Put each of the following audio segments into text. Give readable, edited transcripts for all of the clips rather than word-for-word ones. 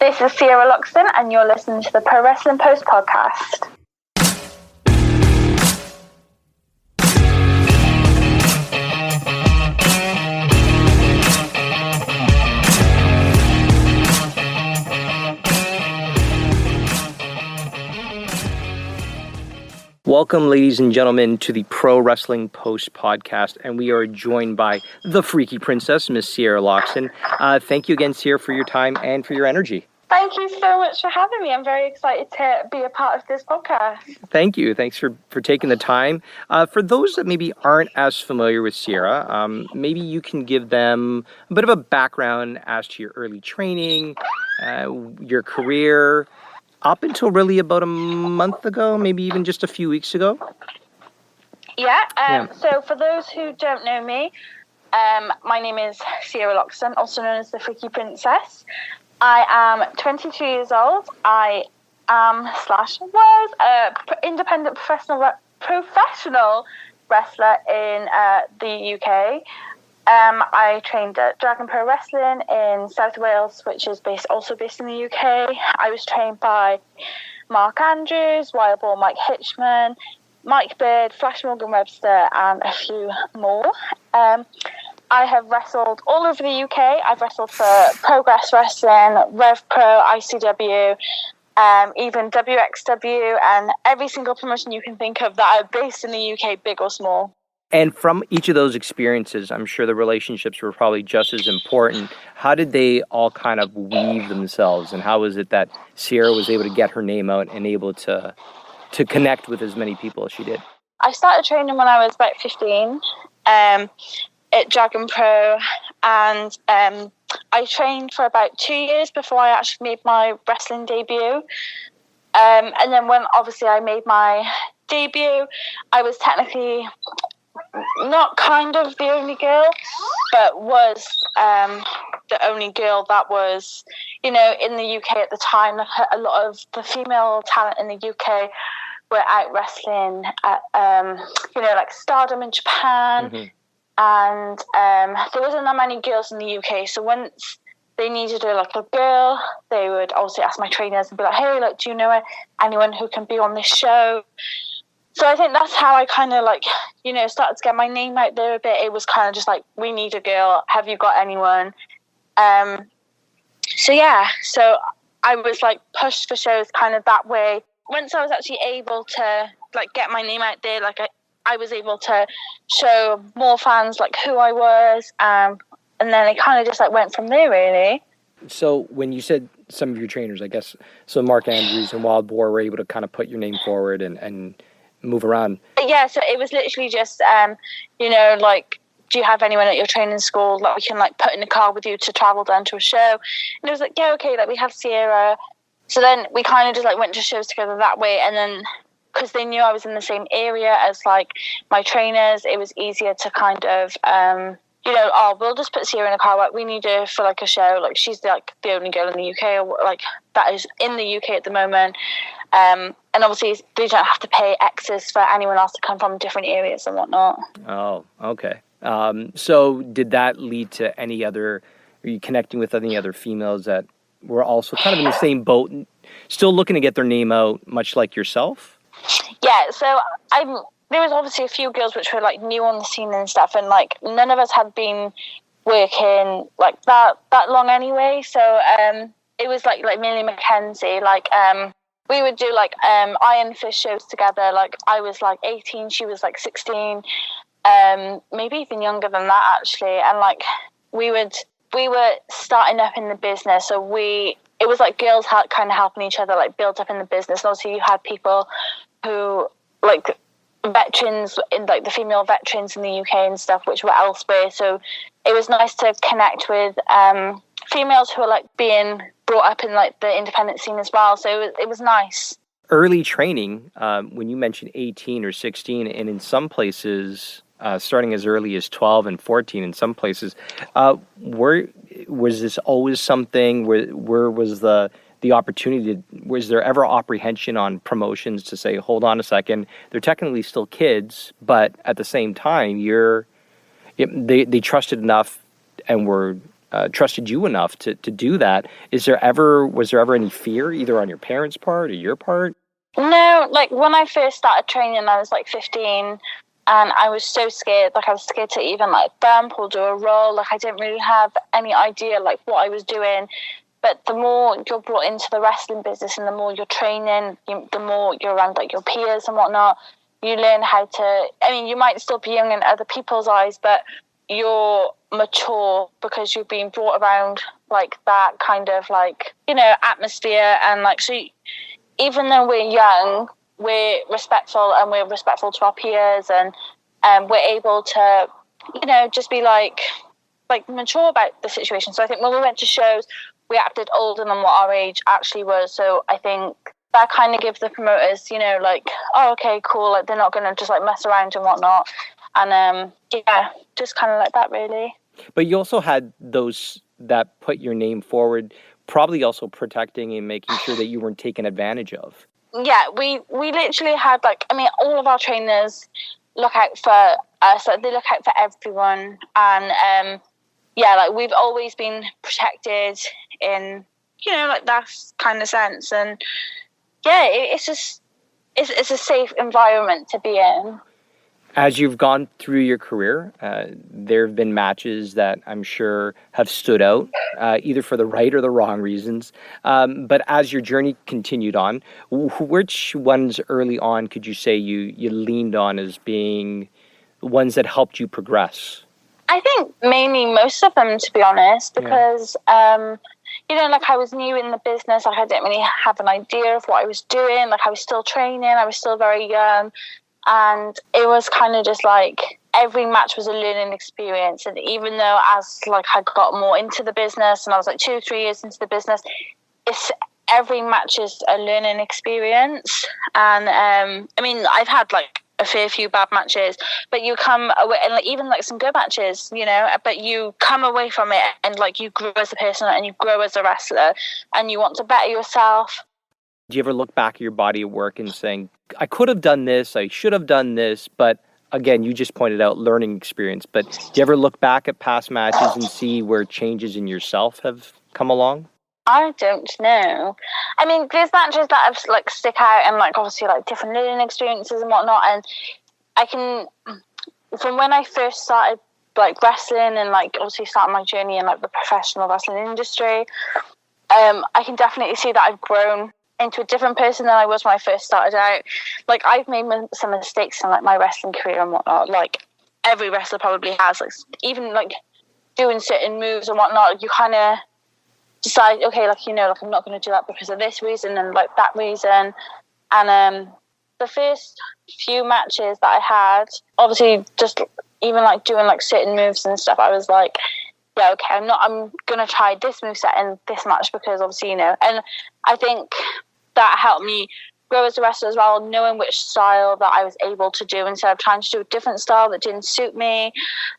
This is Sierra Loxton, and you're listening to the Pro Wrestling Post podcast. Welcome, ladies and gentlemen, to the Pro Wrestling Post podcast, and we are joined by the Freaky Princess, Miss Sierra Loxton. Thank you again, Sierra, for your time and for your energy. Thank you so much for having me. I'm very excited to be a part of this podcast. Thank you. Thanks for taking the time. For those that maybe aren't as familiar with Sierra, maybe you can give them a bit of a background as to your early training, your career, up until really about a month ago, maybe even just a few weeks ago. So for those who don't know me, my name is Sierra Loxton, also known as the Freaky Princess. I am 22 years old. I am /was an independent professional wrestler in the UK. I trained at Dragon Pro Wrestling in South Wales, which is also based in the UK. I was trained by Mark Andrews, Wild Ball Mike Hitchman, Mike Bird, Flash Morgan Webster, and a few more. I have wrestled all over the UK. I've wrestled for Progress Wrestling, Rev Pro, ICW, even WXW, and every single promotion you can think of that are based in the UK, big or small. And from each of those experiences, I'm sure the relationships were probably just as important. How did they all kind of weave themselves, and how was it that Sierra was able to get her name out and able to connect with as many people as she did? I started training when I was about 15 at Dragon Pro, and I trained for about 2 years before I actually made my wrestling debut. And then when obviously I made my debut, I was technically not kind of the only girl, but was the only girl that was, in the UK at the time. Like a lot of the female talent in the UK were out wrestling at, like Stardom in Japan. Mm-hmm. And there wasn't that many girls in the UK. So once they needed a girl, they would also ask my trainers and be like, hey, do you know anyone who can be on this show? So I think that's how I kind of started to get my name out there a bit. It was kind of just like, we need a girl. Have you got anyone? So I was pushed for shows kind of that way. Once I was actually able to get my name out there, I was able to show more fans who I was, and then it kind of just went from there, really. So when you said some of your trainers, I guess, so Mark Andrews and Wild Boar were able to kind of put your name forward and move around. Yeah, so it was literally just, do you have anyone at your training school that we can put in a car with you to travel down to a show? And it was yeah, okay, we have Sierra. So then we kind of just went to shows together that way, and then because they knew I was in the same area as my trainers, it was easier to kind of we'll just put Sierra in a car. We need her for a show. She's the only girl in the UK, or that is in the UK at the moment. And obviously they don't have to pay extras for anyone else to come from different areas and whatnot. Oh, okay. So did that lead to are you connecting with any other females that were also kind of in the same boat, still looking to get their name out, much like yourself? Yeah, so there was obviously a few girls which were new on the scene and stuff, and none of us had been working that long anyway. So it was like Millie Mackenzie, we would do Iron Fist shows together. I was 18, she was 16, maybe even younger than that actually. And we were starting up in the business, so it was girls kind of helping each other build up in the business. And also you had people who veterans in the female veterans in the UK and stuff, which were elsewhere. So it was nice to connect with females who are being brought up in the independent scene as well. So it was nice. Early training, when you mentioned 18 or 16, and in some places starting as early as 12 and 14 in some places, was this always something where was the opportunity was there ever apprehension on promotions to say, hold on a second, they're technically still kids, but at the same time they trusted enough and were trusted you enough to do that. Was there ever any fear either on your parents' part or your part? No, like when I first started training, I was like 15, and I was so scared. Like I was scared to even like bump or do a roll. Like I didn't really have any idea like what I was doing. But the more you're brought into the wrestling business and the more you're training, the more you're around like your peers and whatnot, you learn how to, I mean, you might still be young in other people's eyes, but you're mature because you've been brought around like that kind of like, atmosphere. And like, so even though we're young, we're respectful and we're respectful to our peers, and we're able to, just be like mature about the situation. So I think when we went to shows, we acted older than what our age actually was. So I think that kind of gives the promoters, like, oh, okay, cool. Like they're not going to just like mess around and whatnot. And just kind of like that, really. But you also had those that put your name forward, probably also protecting and making sure that you weren't taken advantage of. Yeah, we literally had all of our trainers look out for us. Like, they look out for everyone. And we've always been protected in, that kind of sense. And yeah, it's a safe environment to be in. As you've gone through your career, there have been matches that I'm sure have stood out, either for the right or the wrong reasons. But as your journey continued on, which ones early on could you say you leaned on as being ones that helped you progress? I think mainly most of them, to be honest, because, I was new in the business. I didn't really have an idea of what I was doing. Like, I was still training. I was still very young. And it was kind of just like every match was a learning experience. And even though as like I got more into the business and I was like 2-3 years into the business, every match is a learning experience. And I've had like a fair few bad matches, but you come away, and like, even like some good matches, but you come away from it and like you grow as a person and you grow as a wrestler and you want to better yourself. Do you ever look back at your body of work and saying, I could have done this, I should have done this, but again, you just pointed out learning experience, but do you ever look back at past matches and see where changes in yourself have come along? I don't know. I mean, there's matches that have like stick out and like obviously like different learning experiences and whatnot, and I can, from when I first started like wrestling and like obviously starting my journey in like the professional wrestling industry, I can definitely see that I've grown into a different person than I was when I first started out. Like, I've made some mistakes in like my wrestling career and whatnot. Like, every wrestler probably has. Like, even like doing certain moves and whatnot, you kind of decide, okay, like, I'm not going to do that because of this reason and like that reason. And the first few matches that I had, obviously, just even like doing like certain moves and stuff, I was like, yeah, okay, I'm going to try this moveset in this match because obviously, and I think that helped me grow as a wrestler as well, knowing which style that I was able to do instead of trying to do a different style that didn't suit me.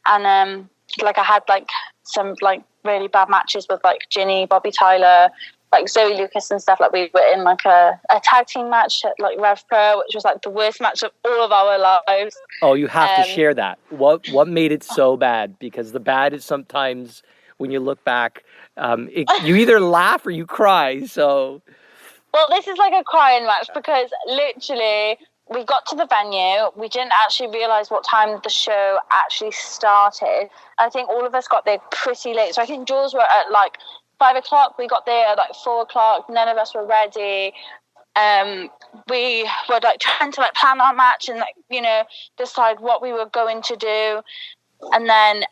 And I had like some like really bad matches with like Ginny, Bobby Tyler, like Zoe Lucas and stuff. Like, we were in like a tag team match at like Rev Pro, which was like the worst match of all of our lives. Oh, you have to share that. What made it so bad? Because the bad is sometimes when you look back, you either laugh or you cry. So, well, this is like a crying match because literally we got to the venue. We didn't actually realise what time the show actually started. I think all of us got there pretty late. So I think Jules were at like 5 o'clock. We got there at like 4 o'clock. None of us were ready. We were like trying to like plan our match and like, decide what we were going to do. And then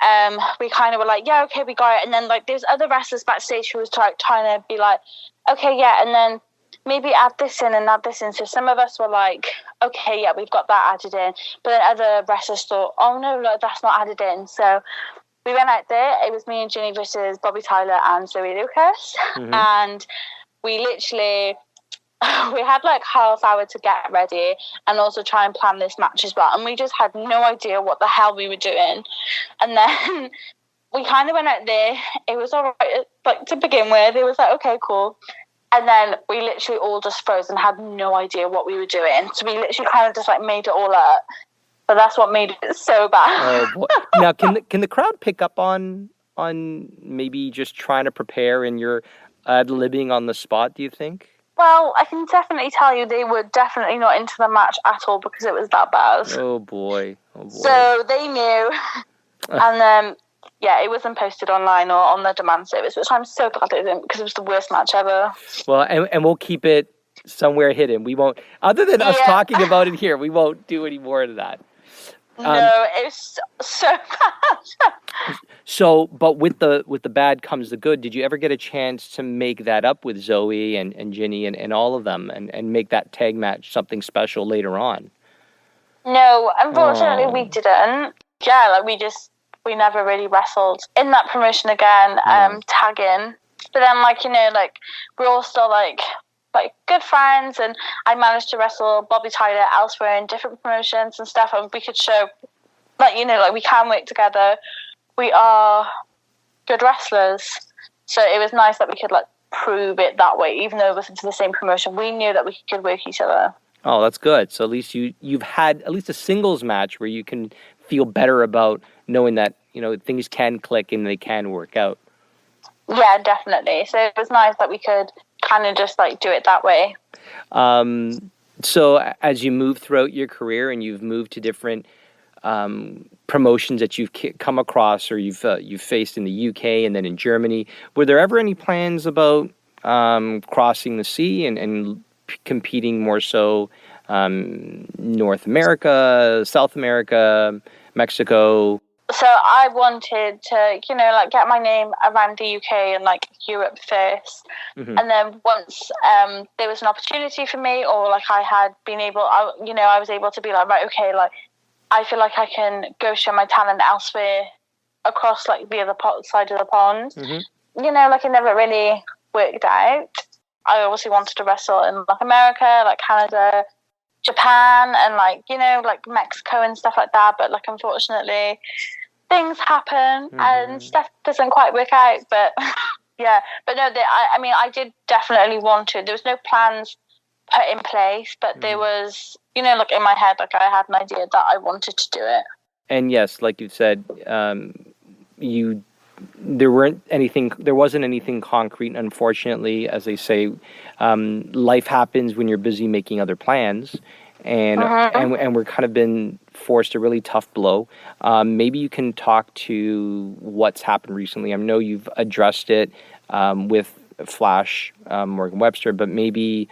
we kind of were like, yeah, okay, we got it. And then like there's other wrestlers backstage who was trying to be like, okay, yeah, and then maybe add this in and add this in. So some of us were like, okay, yeah, we've got that added in. But then other wrestlers thought, oh no, that's not added in. So we went out there. It was me and Ginny versus Bobby Tyler and Zoe Lucas. Mm-hmm. And we literally, we had like half hour to get ready and also try and plan this match as well. And we just had no idea what the hell we were doing. And then we kind of went out there. It was all right, like to begin with. It was like, okay, cool. And then we literally all just froze and had no idea what we were doing. So we literally kind of just like made it all up. But that's what made it so bad. Oh, boy. Now, can the crowd pick up on on maybe just trying to prepare and you're ad-libbing on the spot, do you think? Well, I can definitely tell you they were definitely not into the match at all because it was that bad. Oh boy. So they knew. And it wasn't posted online or on the demand service, which I'm so glad it didn't because it was the worst match ever. Well, and we'll keep it somewhere hidden. We won't, other than us talking about it here, we won't do any more of that. No, it was so bad. So, but with the bad comes the good. Did you ever get a chance to make that up with Zoe and Ginny and all of them and make that tag match something special later on? No, unfortunately we didn't. Yeah, we never really wrestled in that promotion again, tagging. But then, we're all still, good friends, and I managed to wrestle Bobby Tyler elsewhere in different promotions and stuff, and we could show, we can work together. We are good wrestlers. So it was nice that we could, prove it that way, even though it wasn't to the same promotion. We knew that we could work each other. Oh, that's good. So at least you've had at least a singles match where you can feel better about knowing that, things can click and they can work out. Yeah, definitely. So it was nice that we could kind of just do it that way. So as you move throughout your career and you've moved to different promotions that you've come across or you've faced in the UK and then in Germany, were there ever any plans about crossing the sea and competing more so North America, South America, Mexico? So I wanted to, get my name around the UK and Europe first. Mm-hmm. And then once there was an opportunity for me, or I had been able, I was able to be right, okay, I feel like I can go show my talent elsewhere across the other side of the pond. Mm-hmm. It never really worked out. I obviously wanted to wrestle in America, Canada, Japan, and Mexico and stuff like that. But unfortunately, things happen and stuff doesn't quite work out. But yeah, but no, I did definitely want to. There was no plans put in place, but there was, in my head, I had an idea that I wanted to do it. And yes, like you said, there wasn't anything concrete, unfortunately. As they say, life happens when you're busy making other plans, and we're kind of been forced a really tough blow. Maybe you can talk to what's happened recently. I know you've addressed it with Flash Morgan Webster, but maybe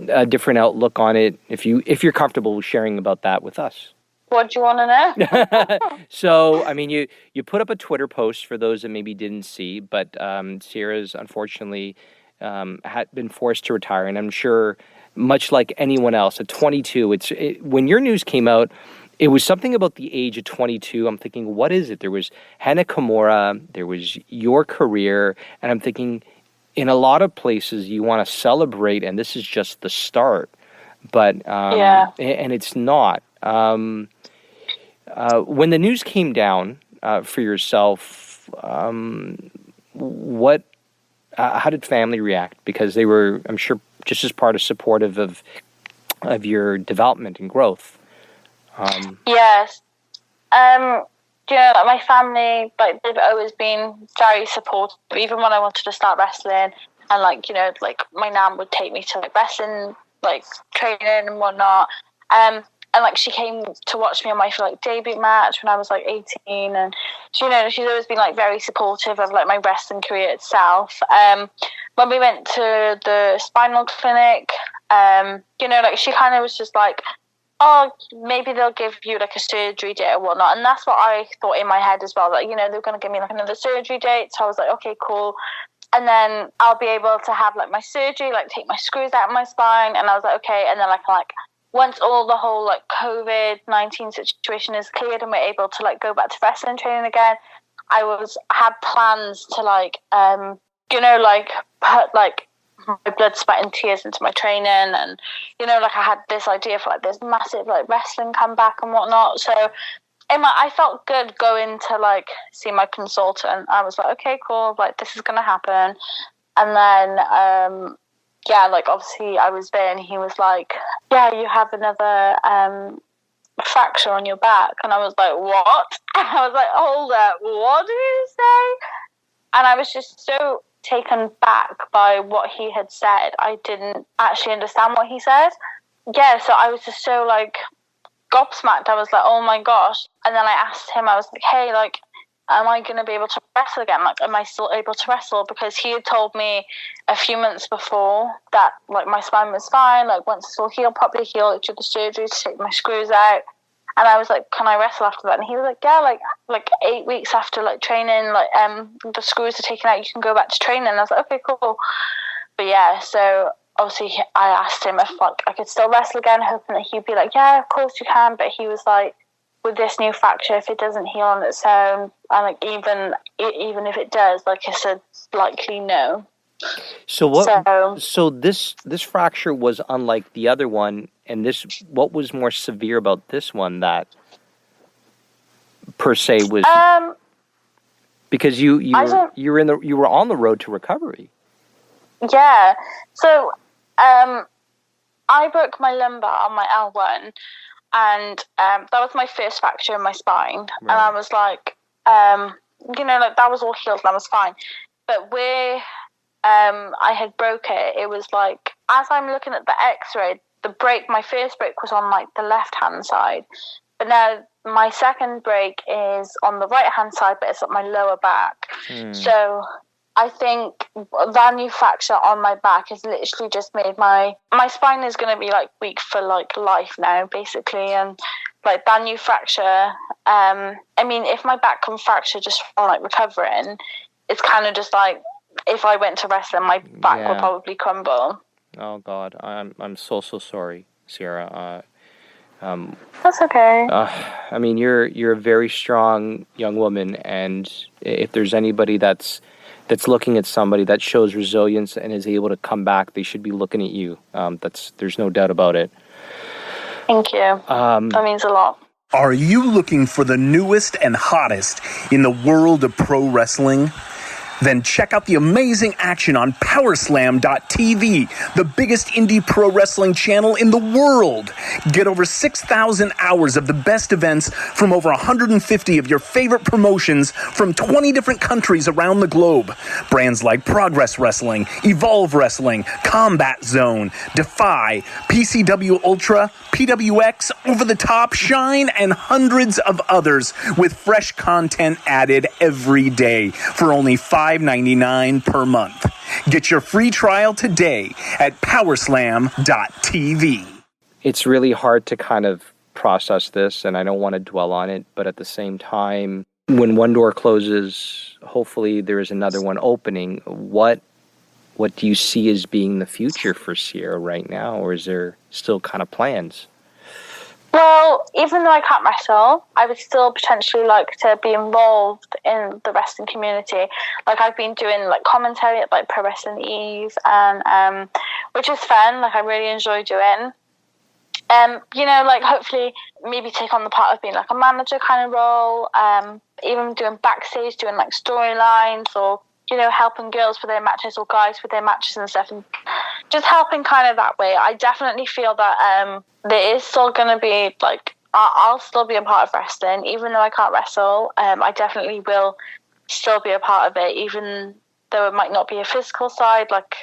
a different outlook on it if you're comfortable sharing about that with us. What do you want to know? So, you put up a Twitter post for those that maybe didn't see, but Sierra's unfortunately had been forced to retire, and I'm sure, much like anyone else, at 22, when your news came out, it was something about the age of 22. I'm thinking, what is it? There was Hana Kimura, there was your career, and I'm thinking, in a lot of places, you want to celebrate, and this is just the start. But and it's not. When the news came down for yourself, how did family react? Because they were, I'm sure, just as part of supportive of your development and growth. Yes. My family, they've always been very supportive. Even when I wanted to start wrestling, and my nan would take me to wrestling, training and whatnot. And she came to watch me on my debut match when I was 18, and she's always been very supportive of my wrestling career itself. When we went to the spinal clinic, she kind of was just oh, maybe they'll give you a surgery date or whatnot, and that's what I thought in my head as well. They're going to give me another surgery date. So I was okay, cool. And then I'll be able to have my surgery, take my screws out of my spine. And I was okay. And then once all the whole COVID-19 situation is cleared and we're able to go back to wrestling training again, I had plans to put my blood, sweat and tears into my training, and I had this idea for this massive wrestling comeback and whatnot. So I felt good going to see my consultant. I was okay, cool, this is gonna happen. And then obviously I was there, and he was yeah, you have another fracture on your back. And I was like, what? And I was like, hold up, what did you say? And I was just so taken back by what he had said. I didn't actually understand what he said. Yeah, so I was just so like gobsmacked. I was like, oh my gosh. And then I asked him, I was like, hey, like, am I going to be able to wrestle again? Like, am I still able to wrestle? Because he had told me a few months before that, like, my spine was fine. Like, once it's all healed properly, he'll do the surgery to take my screws out. And I was like, can I wrestle after that? And he was like, yeah, like 8 weeks after, like, training, like, the screws are taken out, you can go back to training. And I was like, okay, cool. But yeah, so obviously I asked him if, like, I could still wrestle again, hoping that he'd be like, yeah, of course you can. But he was like, with this new fracture, if it doesn't heal on its own, and like even if it does, like I said, likely no. So what? So this fracture was unlike the other one, and what was more severe about this one that per se was because you were on the road to recovery. Yeah. So I broke my lumbar on my L1. And that was my first fracture in my spine. Right. And I was like, like that was all healed and I was fine. But where I had broke it, it was like, as I'm looking at the x-ray, my first break was on like the left-hand side. But now my second break is on the right-hand side, but it's at my lower back. So I think that new fracture on my back has literally just made my spine is going to be like weak for like life now, basically. And like that new fracture, I mean, if my back can fracture just from like recovering, it's kind of just like if I went to wrestling, my back would probably crumble. Oh God, I'm so sorry, Sierra. That's okay. I mean, you're a very strong young woman, and if there's anybody that's looking at somebody that shows resilience and is able to come back, they should be looking at you. There's no doubt about it. Thank you. That means a lot. Are you looking for the newest and hottest in the world of pro wrestling? Then check out the amazing action on Powerslam.tv, the biggest indie pro wrestling channel in the world. Get over 6,000 hours of the best events from over 150 of your favorite promotions from 20 different countries around the globe. Brands like Progress Wrestling, Evolve Wrestling, Combat Zone, Defy, PCW Ultra, PWX, Over the Top, Shine, and hundreds of others with fresh content added every day for only $5.99 per month. Get your free trial today at Powerslam.tv. It's really hard to kind of process this, and I don't want to dwell on it, but at the same time, when one door closes, hopefully there is another one opening. What do you see as being the future for Sierra right now, or is there still kind of plans? Well, even though I can't wrestle, I would still potentially like to be involved in the wrestling community. Like I've been doing like commentary at like Pro Wrestling Eve, and which is fun. Like I really enjoy doing. Like hopefully maybe take on the part of being like a manager kind of role. Even doing backstage, doing like storylines, or helping girls with their matches or guys with their matches and stuff, and just helping kind of that way. I definitely feel that there is still going to be like I'll still be a part of wrestling, even though I can't wrestle. I definitely will still be a part of it, even though it might not be a physical side, like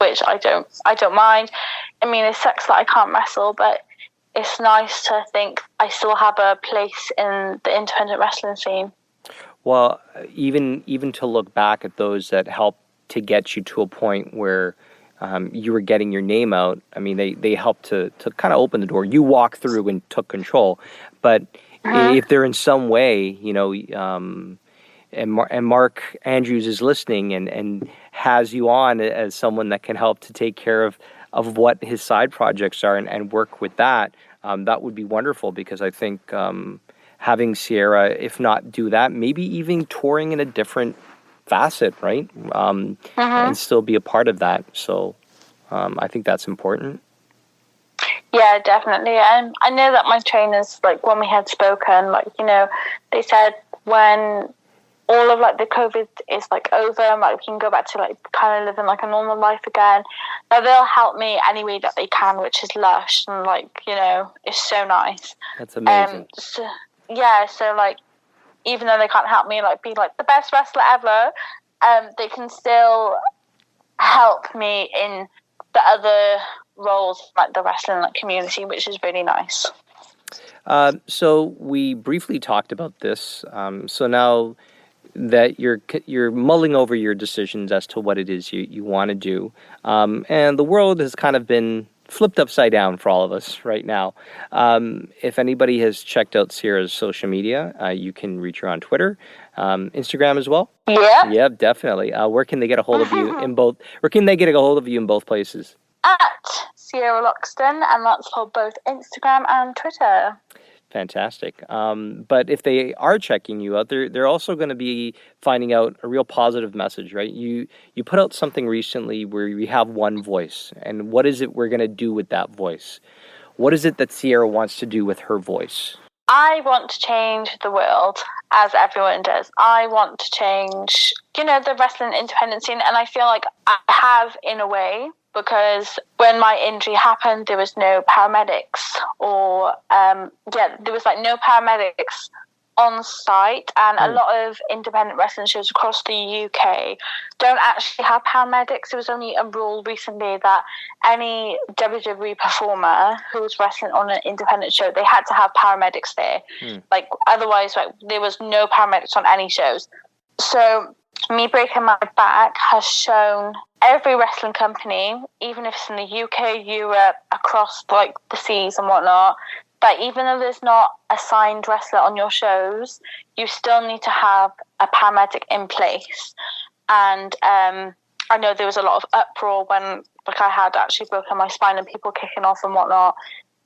which I don't mind. I mean, it sucks that I can't wrestle, but it's nice to think I still have a place in the independent wrestling scene. Well, even to look back at those that helped to get you to a point where you were getting your name out. I mean, they helped to kind of open the door. You walked through and took control. But if they're in some way, and Mark Andrews is listening and has you on as someone that can help to take care of what his side projects are and work with that, that would be wonderful, because I think having Sierra, if not do that, maybe even touring in a different facet, right? And still be a part of that. So I think that's important. Yeah, definitely. And I know that my trainers, like when we had spoken, like, they said when all of like the COVID is like over, and like we can go back to like kind of living like a normal life again. Now they'll help me any way that they can, which is lush, and like, you know, it's so nice. That's amazing. So like, even though they can't help me like be like the best wrestler ever, they can still help me in the other roles, like the wrestling like community, which is really nice. So we briefly talked about this. So now that you're mulling over your decisions as to what it is you want to do, and the world has kind of been flipped upside down for all of us right now. If anybody has checked out Sierra's social media, you can reach her on Twitter, Instagram as well. Yeah. Yeah, definitely. Where can they get a hold of you in both? Where can they get a hold of you in both places? At Sierra Loxton, and that's for both Instagram and Twitter. Fantastic. But if they are checking you out, they're also going to be finding out a real positive message, right? You put out something recently where we have one voice, and what is it we're going to do with that voice? What is it that Sierra wants to do with her voice? I want to change the world, as everyone does. I want to change, you know, the wrestling independent scene, and I feel like I have in a way, because when my injury happened, there was no paramedics there was like no paramedics on site, and a lot of independent wrestling shows across the UK don't actually have paramedics. There was only a rule recently that any WWE performer who was wrestling on an independent show, they had to have paramedics there. Like, otherwise, like, there was no paramedics on any shows. So me breaking my back has shown every wrestling company, even if it's in the UK, Europe, across like the seas and whatnot, that even though there's not a signed wrestler on your shows, you still need to have a paramedic in place. And I know there was a lot of uproar when like I had actually broken my spine and people kicking off and whatnot.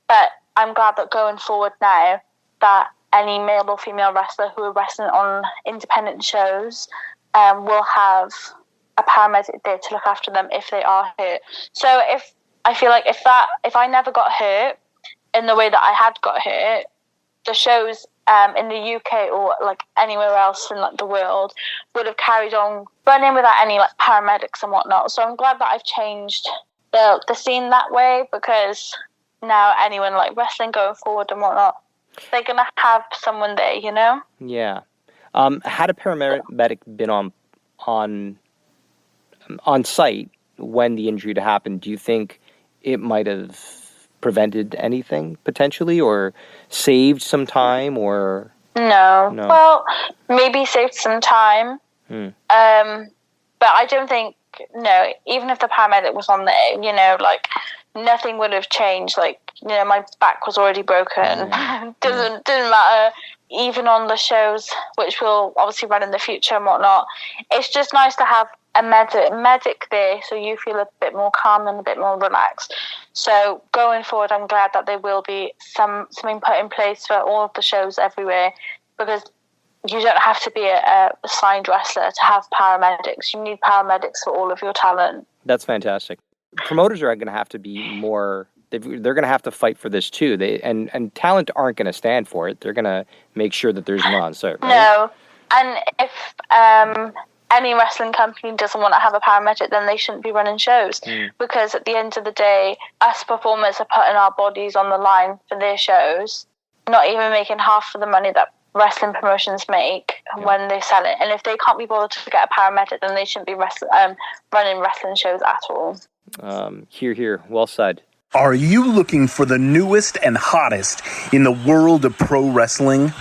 But I'm glad that going forward now, that any male or female wrestler who are wrestling on independent shows will have a paramedic there to look after them if they are hurt. So if I never got hurt in the way that I had got hurt, the shows in the UK or like anywhere else in like the world would have carried on running without any like paramedics and whatnot. So I'm glad that I've changed the scene that way, because now anyone like wrestling going forward and whatnot, they're gonna have someone there, you know? Yeah. Had a paramedic been on site when the injury happened, do you think it might have prevented anything potentially, or saved some time, or no? Well, maybe saved some time. But I don't think, no, even if the paramedic was on there, you know, like nothing would have changed. Like, you know, my back was already broken. Didn't matter. Even on the shows, which will obviously run in the future and whatnot, it's just nice to have a medic there, so you feel a bit more calm and a bit more relaxed. So going forward, I'm glad that there will be something put in place for all of the shows everywhere, because you don't have to be a signed wrestler to have paramedics. You need paramedics for all of your talent. That's fantastic. Promoters are going to have to be more. They're going to have to fight for this too. And talent aren't going to stand for it. They're going to make sure that there's none. So right? No, and if any wrestling company doesn't want to have a paramedic, then they shouldn't be running shows. Because at the end of the day, us performers are putting our bodies on the line for their shows, not even making half of the money that wrestling promotions make when they sell it. And if they can't be bothered to get a paramedic, then they shouldn't be running wrestling shows at all. Here. Well said. Are you looking for the newest and hottest in the world of pro wrestling?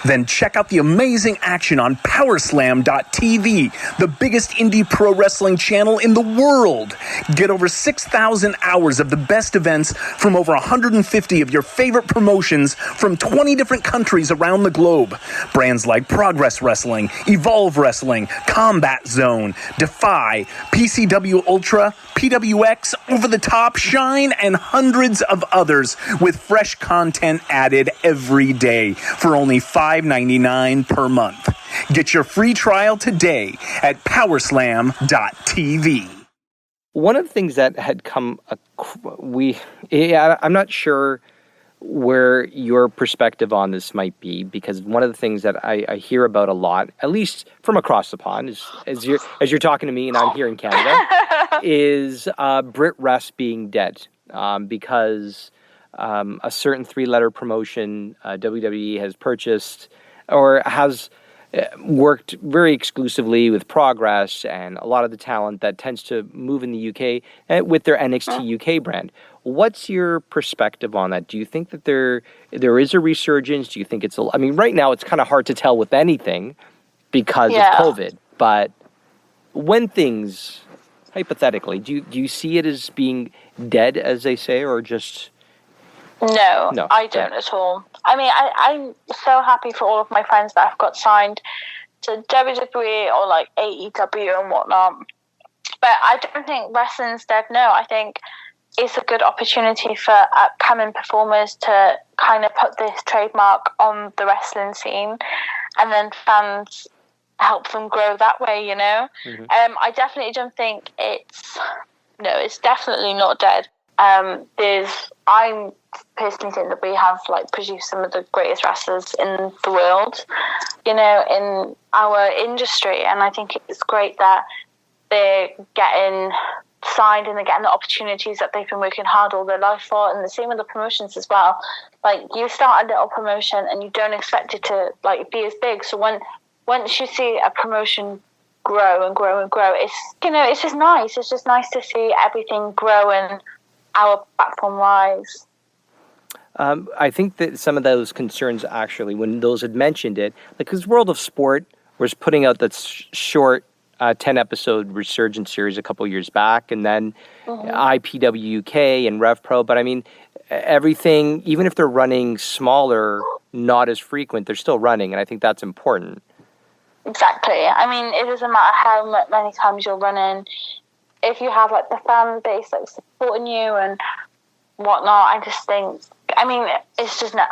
Then check out the amazing action on Powerslam.tv, the biggest indie pro wrestling channel in the world. Get over 6,000 hours of the best events from over 150 of your favorite promotions from 20 different countries around the globe. Brands like Progress Wrestling, Evolve Wrestling, Combat Zone, Defy, PCW Ultra, PWX, Over the Top, Shine, and hundreds of others with fresh content added every day for only $5.99 per month. Get your free trial today at Powerslam.tv. One of the things that had come, I'm not sure where your perspective on this might be, because one of the things that I hear about a lot, at least from across the pond, is as you're talking to me and I'm here in Canada, is Brit Rest being dead, because a certain 3-letter promotion WWE has purchased or has worked very exclusively with Progress and a lot of the talent that tends to move in the UK with their NXT UK brand. What's your perspective on that? Do you think that there is a resurgence? Do you think it's I mean, right now it's kind of hard to tell with anything because of COVID, but when things, hypothetically, do you see it as being dead, as they say, or just... No, I don't at all. I mean, I'm so happy for all of my friends that have got signed to WWE or like AEW and whatnot. But I don't think wrestling's dead. No, I think it's a good opportunity for upcoming performers to kind of put this trademark on the wrestling scene, and then fans help them grow that way, you know? Mm-hmm. I definitely don't think it's definitely not dead. I personally think that we have produced some of the greatest wrestlers in the world, you know, in our industry, and I think it's great that they're getting signed and they're getting the opportunities that they've been working hard all their life for. And the same with the promotions as well. Like, you start a little promotion and you don't expect it to be as big. So once you see a promotion grow and grow and grow, it's just nice. It's just nice to see everything grow and our platform rise. I think that some of those concerns, actually, when those had mentioned it, because World of Sport was putting out that short 10-episode Resurgence series a couple years back, and then IPW UK and Rev Pro. But I mean, everything, even if they're running smaller, not as frequent, they're still running, and I think that's important. Exactly. I mean, it doesn't matter how many times you're running. If you have the fan base supporting you and whatnot, I just think, I mean, it's just not.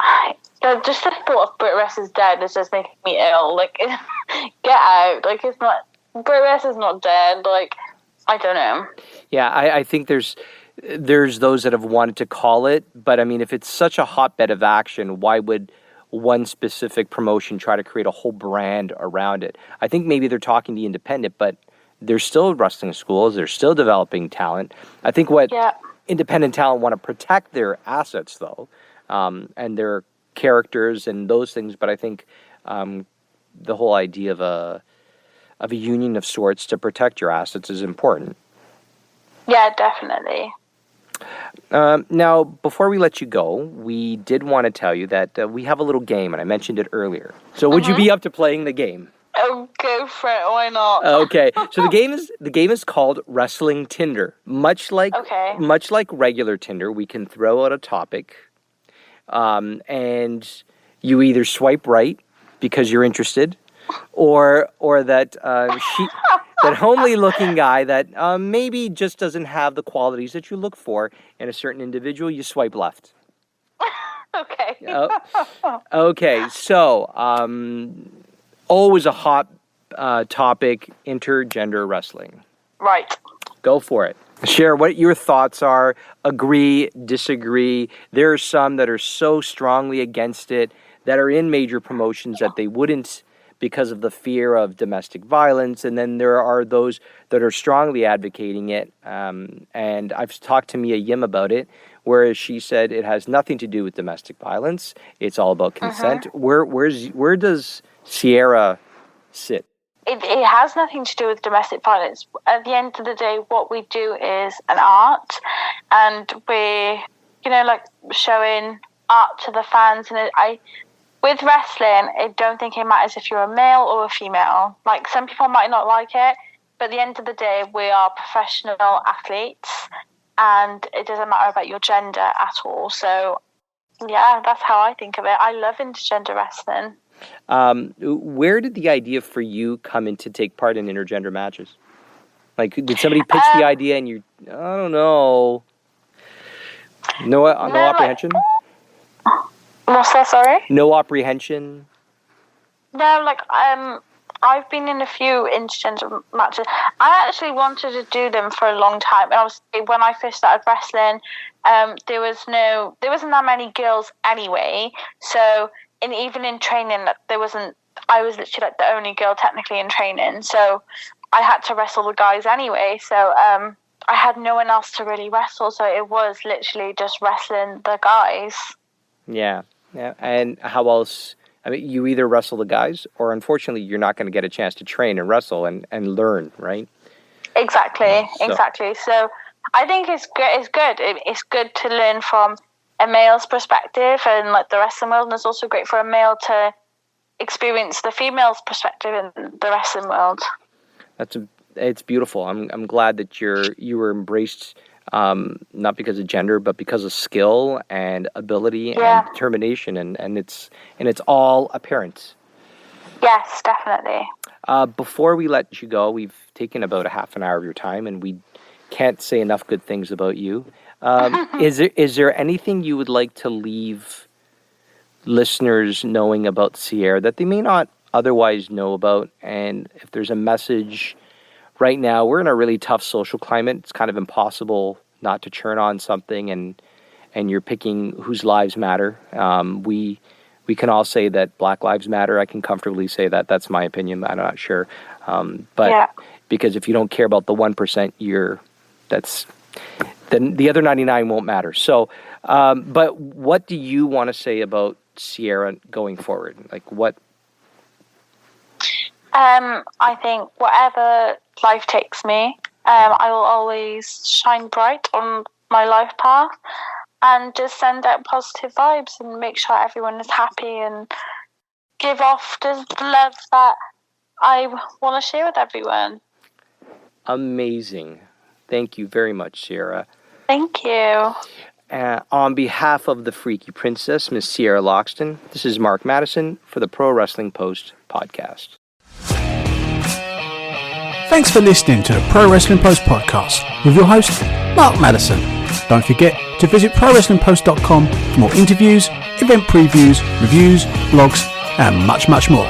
Just the thought of Brit Rest is dead is just making me ill. Get out. It's not. Brit Rest is not dead. I don't know. Yeah, I think there's those that have wanted to call it, but I mean, if it's such a hotbed of action, why would one specific promotion try to create a whole brand around it? I think maybe they're talking to the independent, but they're still wrestling schools. They're still developing talent. I think what independent talent want to protect their assets, though, and their characters and those things. But I think the whole idea of a union of sorts to protect your assets is important. Yeah, definitely. Now, before we let you go, we did want to tell you that we have a little game, and I mentioned it earlier. So would you be up to playing the game? Oh, go for it. Why not? Okay. So the game is called Wrestling Tinder. Much like regular Tinder, we can throw out a topic, and you either swipe right because you're interested, or that that homely looking guy that maybe just doesn't have the qualities that you look for in a certain individual, you swipe left. Okay. Okay. So always a hot topic, intergender wrestling. Right. Go for it. Share what your thoughts are. Agree, disagree. There are some that are so strongly against it that are in major promotions that they wouldn't because of the fear of domestic violence. And then there are those that are strongly advocating it. And I've talked to Mia Yim about it, whereas she said it has nothing to do with domestic violence. It's all about consent. Where does Sierra sit? It has nothing to do with domestic violence. At the end of the day, what we do is an art, and we're, showing art to the fans. And with wrestling, I don't think it matters if you're a male or a female. Some people might not like it, but at the end of the day, we are professional athletes, and it doesn't matter about your gender at all. So, yeah, that's how I think of it. I love intergender wrestling. Where did the idea for you come in to take part in intergender matches? Did somebody pitch the idea and you, I don't know, no apprehension? What's that, sorry? No apprehension? No, I've been in a few intergender matches. I actually wanted to do them for a long time. And obviously, when I first started wrestling, there wasn't that many girls anyway. So, even in training, I was literally like the only girl technically in training. So, I had to wrestle the guys anyway. So, I had no one else to really wrestle. So, it was literally just wrestling the guys. Yeah. And how else? I mean, you either wrestle the guys, or unfortunately, you're not going to get a chance to train and wrestle and learn, right? Exactly. So I think it's good. It's good to learn from a male's perspective and like the wrestling world, and it's also great for a male to experience the female's perspective in the wrestling world. It's beautiful. I'm glad that you were embraced. Not because of gender, but because of skill and ability and determination, and it's all apparent. Yes, definitely. Before we let you go, we've taken about a half an hour of your time, and we can't say enough good things about you. Is there anything you would like to leave listeners knowing about Sierra that they may not otherwise know about? And if there's a message. Right now, we're in a really tough social climate. It's kind of impossible not to churn on something, and you're picking whose lives matter. We can all say that Black Lives Matter. I can comfortably say that. That's my opinion. I'm not sure, because if you don't care about the 1%, then the other 99 won't matter. So, but what do you want to say about Sierra going forward? Like what? I think whatever life takes me, I will always shine bright on my life path and just send out positive vibes and make sure everyone is happy and give off the love that I want to share with everyone. Amazing. Thank you very much, Sierra. Thank you. On behalf of the Freaky Princess, Miss Sierra Loxton, this is Mark Madison for the Pro Wrestling Post podcast. Thanks for listening to the Pro Wrestling Post podcast with your host, Mark Madison. Don't forget to visit ProWrestlingPost.com for more interviews, event previews, reviews, blogs, and much, much more.